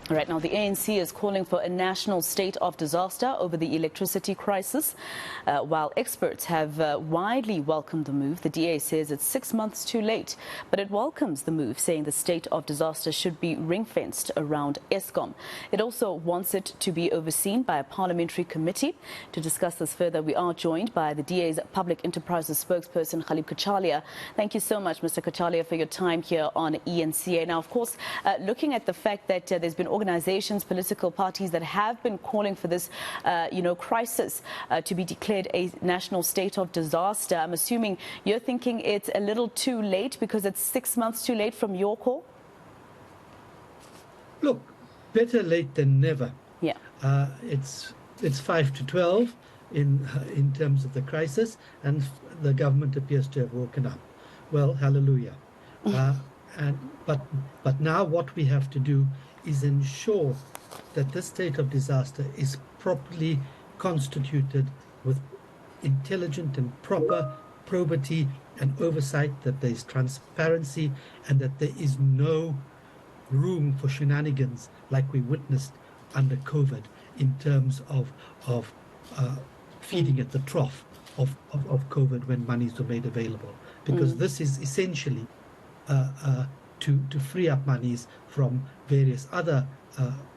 Right now, the ANC is calling for a national state of disaster over the electricity crisis. While experts have widely welcomed the move, the DA says it's 6 months too late. But it welcomes the move, saying the state of disaster should be ring-fenced around Eskom. It also wants it to be overseen by a parliamentary committee. To discuss this further, we are joined by the DA's Public Enterprises spokesperson, Ghaleb Cachalia. Thank you so much, Mr. Cachalia, for your time here on eNCA. Now, of course, looking at the fact that there's been organizations, political parties that have been calling for this, crisis to be declared a national state of disaster. I'm assuming you're thinking it's a little too late because it's 6 months too late from your call? Look, better late than never. Yeah. It's 5 to 12 in terms of the crisis, and the government appears to have woken up. Well, hallelujah. But now what we have to do is ensure that this state of disaster is properly constituted with intelligent and proper probity and oversight, that there is transparency, and that there is no room for shenanigans like we witnessed under COVID in terms of feeding at the trough of COVID when monies were made available. Because this is essentially to free up monies from various other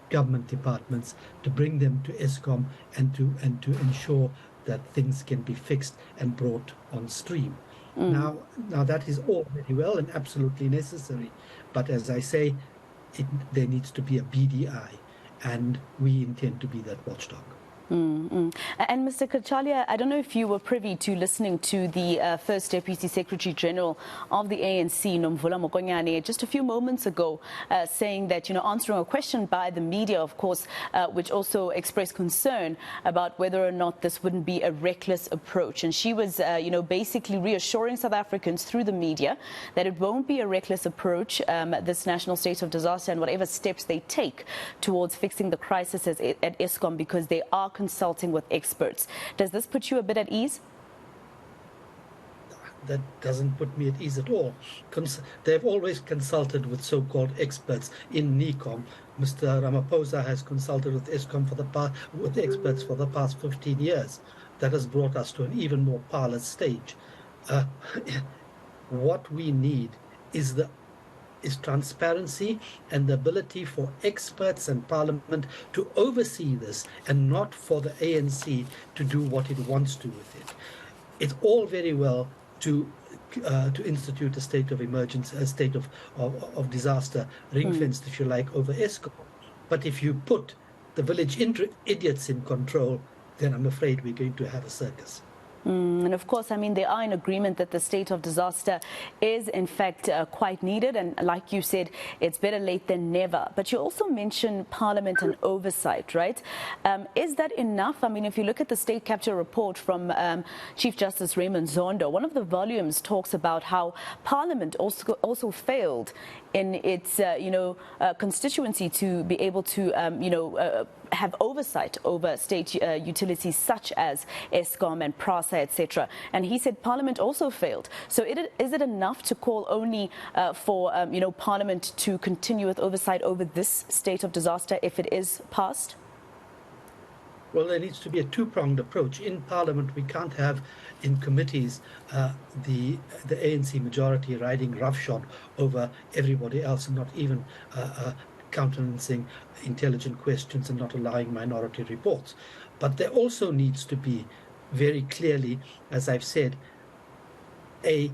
government departments, to bring them to Eskom and to ensure that things can be fixed and brought on stream. Now that is all very well and absolutely necessary, but as I say, there needs to be a BDI, and we intend to be that watchdog. And Mr. Cachalia, I don't know if you were privy to listening to the First Deputy Secretary General of the ANC, Nomvula Mokonyane, just a few moments ago, saying that, answering a question by the media, of course, which also expressed concern about whether or not this wouldn't be a reckless approach. And she was, basically reassuring South Africans through the media that it won't be a reckless approach, this national state of disaster, and whatever steps they take towards fixing the crisis at Eskom, because they are consulting with experts. Does this put you a bit at ease? That doesn't put me at ease at all. They've always consulted with so-called experts in NECOM. Mr. Ramaphosa has consulted with Eskom with experts for the past 15 years. That has brought us to an even more parlous stage. What we need is transparency and the ability for experts and Parliament to oversee this, and not for the ANC to do what it wants to with it. It's all very well to institute a state of emergency, a state of disaster, ring-fenced, if you like, over Eskom. But if you put the village idiots in control, then I'm afraid we're going to have a circus. And of course, they are in agreement that the state of disaster is, in fact, quite needed. And like you said, it's better late than never. But you also mentioned Parliament and oversight, right? Is that enough? If you look at the state capture report from Chief Justice Raymond Zondo, one of the volumes talks about how Parliament also failed in its, constituency to be able to, have oversight over state utilities such as Eskom and PRASA, etc. And he said Parliament also failed. So is it enough to call only for, Parliament to continue with oversight over this state of disaster if it is passed? Well, there needs to be a two-pronged approach. In Parliament, we can't have in committees the ANC majority riding roughshod over everybody else and not even countenancing intelligent questions and not allowing minority reports. But there also needs to be, very clearly, as I've said, a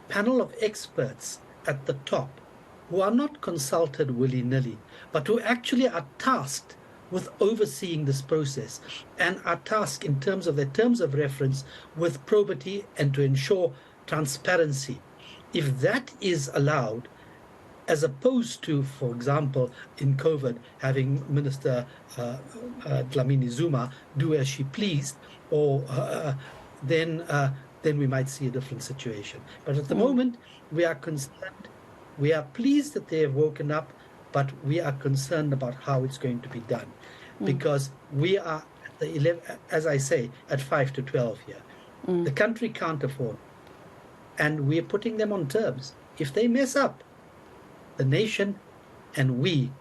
panel of experts at the top who are not consulted willy-nilly, but who actually are tasked with overseeing this process and are tasked in terms of their terms of reference with probity and to ensure transparency. If that is allowed, as opposed to, for example, in COVID, having Minister Dlamini Zuma do as she pleased, or then we might see a different situation. But at the moment, we are concerned. We are pleased that they have woken up, but we are concerned about how it's going to be done, because we are at the 11, as I say, at 5 to 12 here. The country can't afford, and we're putting them on terms. If they mess up, the nation and we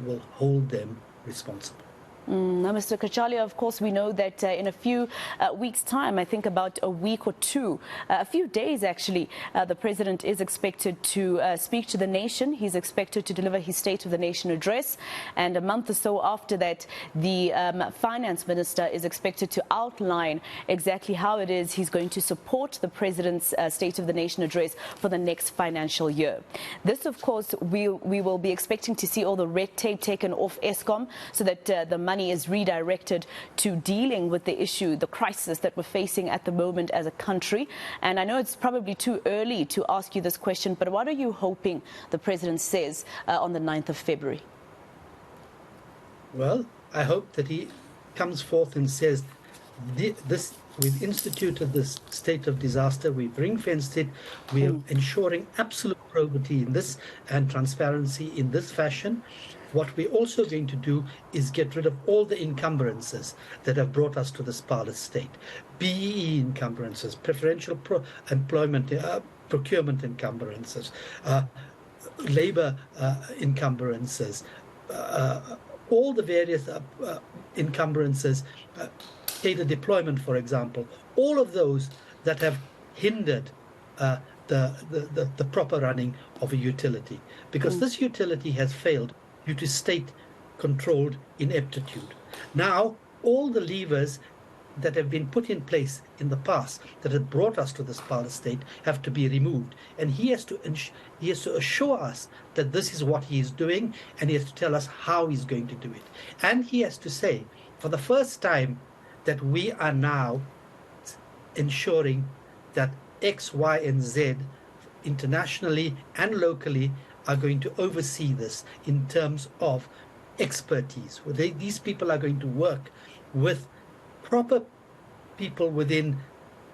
will hold them responsible. Now, Mr. Cachalia, of course, we know that in a few weeks' time, I think about a week or two, a few days actually, the president is expected to speak to the nation. He's expected to deliver his State of the Nation address. And a month or so after that, the finance minister is expected to outline exactly how it is he's going to support the president's State of the Nation address for the next financial year. This, of course, we will be expecting to see all the red tape taken off Eskom so that the money is redirected to dealing with the issue, the crisis that we're facing at the moment as a country. And I know it's probably too early to ask you this question, but what are you hoping the president says on the 9th of February? Well, I hope that he comes forth and says, we've instituted this state of disaster, we've ring-fenced it, we're ensuring absolute probity in this and transparency in this fashion. What we're also going to do is get rid of all the encumbrances that have brought us to this parlous state. BEE encumbrances, preferential employment, procurement encumbrances, labor encumbrances, all the various encumbrances, data deployment, for example, all of those that have hindered the proper running of a utility. Because this utility has failed due to state-controlled ineptitude. Now, all the levers that have been put in place in the past that have brought us to this parlous state have to be removed. And he has to assure us that this is what he is doing, and he has to tell us how he's going to do it. And he has to say, for the first time, that we are now ensuring that X, Y, and Z, internationally and locally, are going to oversee this in terms of expertise. These people are going to work with proper people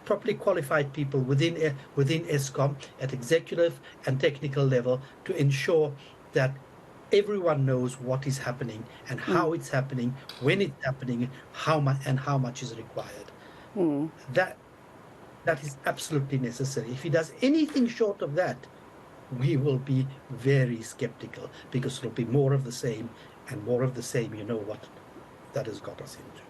properly qualified people within Eskom at executive and technical level to ensure that everyone knows what is happening and how it's happening, when it's happening, how much is required. That is absolutely necessary. If he does anything short of that, we will be very skeptical, because it'll be more of the same, and more of the same, you know what that has got us into.